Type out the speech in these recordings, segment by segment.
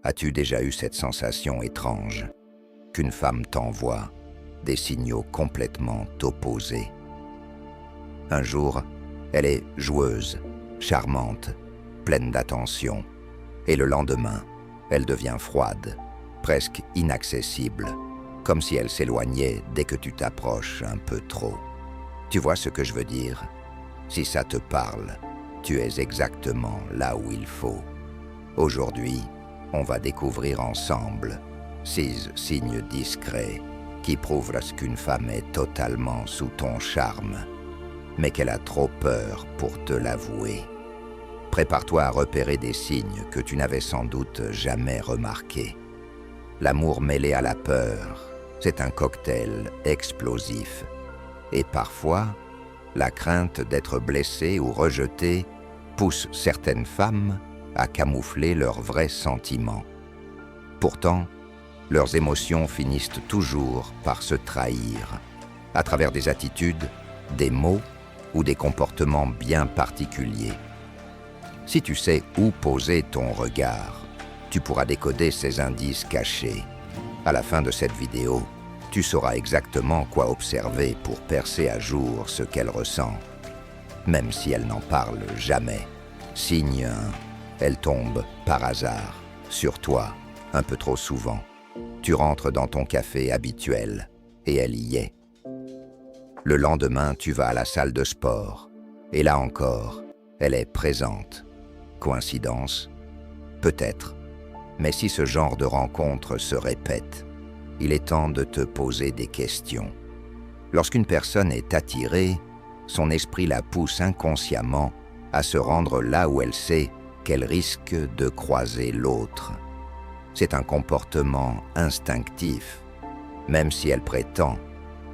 As-tu déjà eu cette sensation étrange qu'une femme t'envoie des signaux complètement opposés? Un jour, elle est joueuse, charmante, pleine d'attention, et le lendemain, elle devient froide, presque inaccessible, comme si elle s'éloignait dès que tu t'approches un peu trop. Tu vois ce que je veux dire? Si ça te parle, tu es exactement là où il faut. Aujourd'hui, on va découvrir ensemble 6 signes discrets qui prouvent qu'une femme est totalement sous ton charme, mais qu'elle a trop peur pour te l'avouer. Prépare-toi à repérer des signes que tu n'avais sans doute jamais remarqués. L'amour mêlé à la peur, c'est un cocktail explosif. Et parfois, la crainte d'être blessée ou rejetée pousse certaines femmes à camoufler leurs vrais sentiments. Pourtant, leurs émotions finissent toujours par se trahir, à travers des attitudes, des mots ou des comportements bien particuliers. Si tu sais où poser ton regard, tu pourras décoder ces indices cachés. À la fin de cette vidéo, tu sauras exactement quoi observer pour percer à jour ce qu'elle ressent. Même si elle n'en parle jamais. Signe 1, elle tombe par hasard sur toi un peu trop souvent. Tu rentres dans ton café habituel et elle y est. Le lendemain, tu vas à la salle de sport et là encore, elle est présente. Coïncidence? Peut-être. Mais si ce genre de rencontre se répète, il est temps de te poser des questions. Lorsqu'une personne est attirée, son esprit la pousse inconsciemment à se rendre là où elle sait qu'elle risque de croiser l'autre. C'est un comportement instinctif, même si elle prétend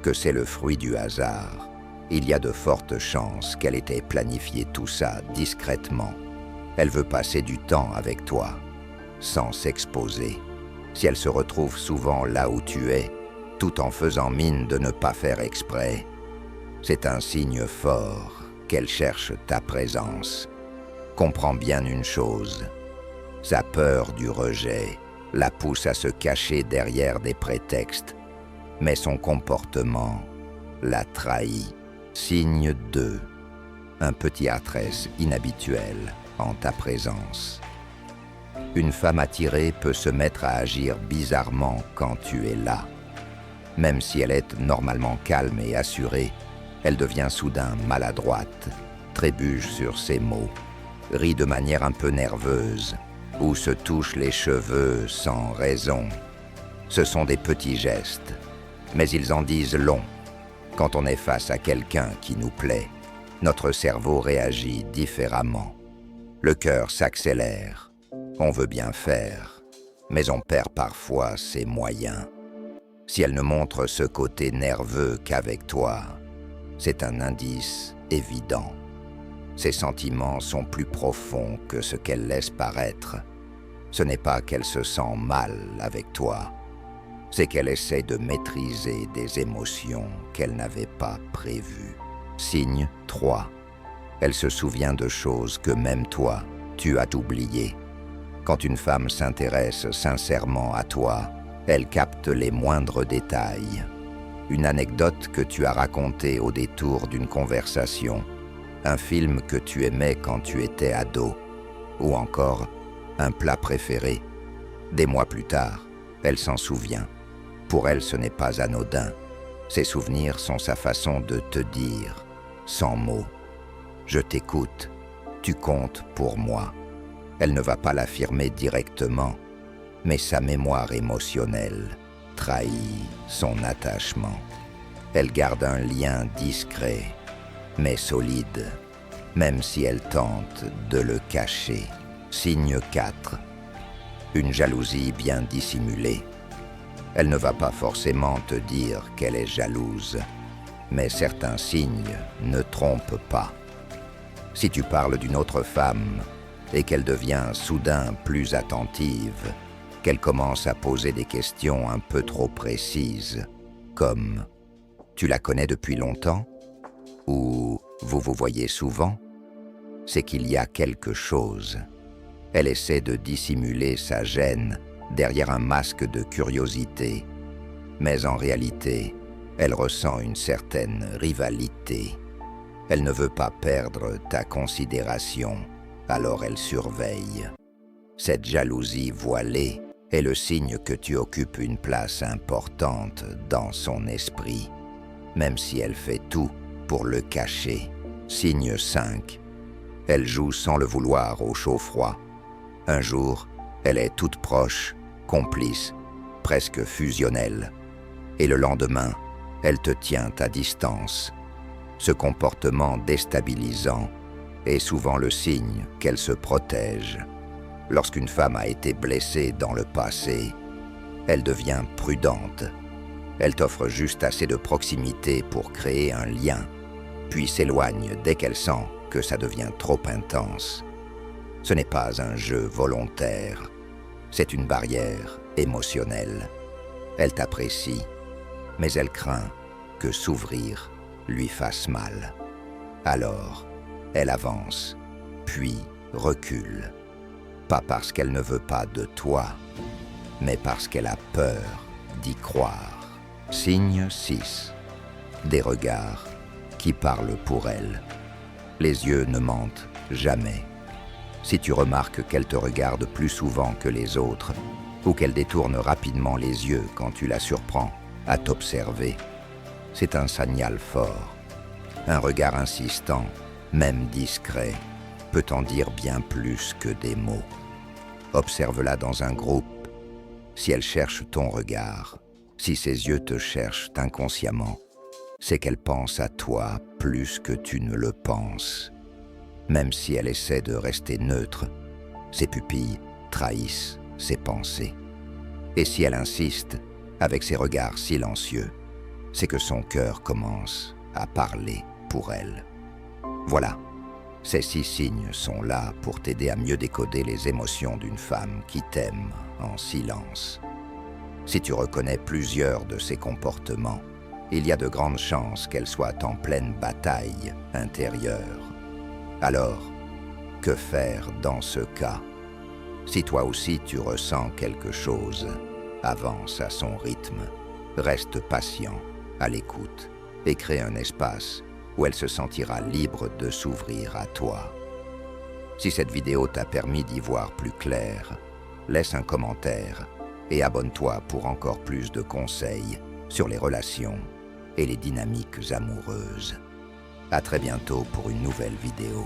que c'est le fruit du hasard. Il y a de fortes chances qu'elle ait planifié tout ça discrètement. Elle veut passer du temps avec toi, sans s'exposer. Si elle se retrouve souvent là où tu es, tout en faisant mine de ne pas faire exprès, c'est un signe fort qu'elle cherche ta présence. Comprends bien une chose, sa peur du rejet la pousse à se cacher derrière des prétextes, mais son comportement la trahit. Signe 2, un petit adresse inhabituel en ta présence. Une femme attirée peut se mettre à agir bizarrement quand tu es là. Même si elle est normalement calme et assurée, elle devient soudain maladroite, trébuche sur ses mots, rit de manière un peu nerveuse ou se touche les cheveux sans raison. Ce sont des petits gestes, mais ils en disent long. Quand on est face à quelqu'un qui nous plaît, notre cerveau réagit différemment. Le cœur s'accélère. On veut bien faire, mais on perd parfois ses moyens. Si elle ne montre ce côté nerveux qu'avec toi, c'est un indice évident. Ses sentiments sont plus profonds que ce qu'elle laisse paraître. Ce n'est pas qu'elle se sent mal avec toi, c'est qu'elle essaie de maîtriser des émotions qu'elle n'avait pas prévues. Signe 3. Elle se souvient de choses que même toi, tu as oubliées. Quand une femme s'intéresse sincèrement à toi, elle capte les moindres détails. Une anecdote que tu as racontée au détour d'une conversation, un film que tu aimais quand tu étais ado, ou encore un plat préféré. Des mois plus tard, elle s'en souvient. Pour elle, ce n'est pas anodin. Ces souvenirs sont sa façon de te dire, sans mots, « Je t'écoute, tu comptes pour moi ». Elle ne va pas l'affirmer directement, mais sa mémoire émotionnelle trahit son attachement. Elle garde un lien discret, mais solide, même si elle tente de le cacher. Signe 4. Une jalousie bien dissimulée. Elle ne va pas forcément te dire qu'elle est jalouse, mais certains signes ne trompent pas. Si tu parles d'une autre femme et qu'elle devient soudain plus attentive, qu'elle commence à poser des questions un peu trop précises, comme « Tu la connais depuis longtemps ?» ou « Vous vous voyez souvent ?» c'est qu'il y a quelque chose. Elle essaie de dissimuler sa gêne derrière un masque de curiosité, mais en réalité, elle ressent une certaine rivalité. Elle ne veut pas perdre ta considération, alors elle surveille. Cette jalousie voilée est le signe que tu occupes une place importante dans son esprit, même si elle fait tout pour le cacher. Signe 5. Elle joue sans le vouloir au chaud-froid. Un jour, elle est toute proche, complice, presque fusionnelle. Et le lendemain, elle te tient à distance. Ce comportement déstabilisant est souvent le signe qu'elle se protège. Lorsqu'une femme a été blessée dans le passé, elle devient prudente. Elle t'offre juste assez de proximité pour créer un lien, puis s'éloigne dès qu'elle sent que ça devient trop intense. Ce n'est pas un jeu volontaire, c'est une barrière émotionnelle. Elle t'apprécie, mais elle craint que s'ouvrir lui fasse mal. Alors, elle avance, puis recule. Pas parce qu'elle ne veut pas de toi, mais parce qu'elle a peur d'y croire. Signe 6. Des regards qui parlent pour elle. Les yeux ne mentent jamais. Si tu remarques qu'elle te regarde plus souvent que les autres, ou qu'elle détourne rapidement les yeux quand tu la surprends à t'observer, c'est un signal fort. Un regard insistant, même discret, peut en dire bien plus que des mots. Observe-la dans un groupe. Si elle cherche ton regard, si ses yeux te cherchent inconsciemment, c'est qu'elle pense à toi plus que tu ne le penses. Même si elle essaie de rester neutre, ses pupilles trahissent ses pensées. Et si elle insiste, avec ses regards silencieux, c'est que son cœur commence à parler pour elle. Voilà, ces 6 signes sont là pour t'aider à mieux décoder les émotions d'une femme qui t'aime en silence. Si tu reconnais plusieurs de ces comportements, il y a de grandes chances qu'elle soit en pleine bataille intérieure. Alors, que faire dans ce cas? Si toi aussi tu ressens quelque chose, avance à son rythme, reste patient, à l'écoute, et crée un espace où elle se sentira libre de s'ouvrir à toi. Si cette vidéo t'a permis d'y voir plus clair, laisse un commentaire et abonne-toi pour encore plus de conseils sur les relations et les dynamiques amoureuses. À très bientôt pour une nouvelle vidéo.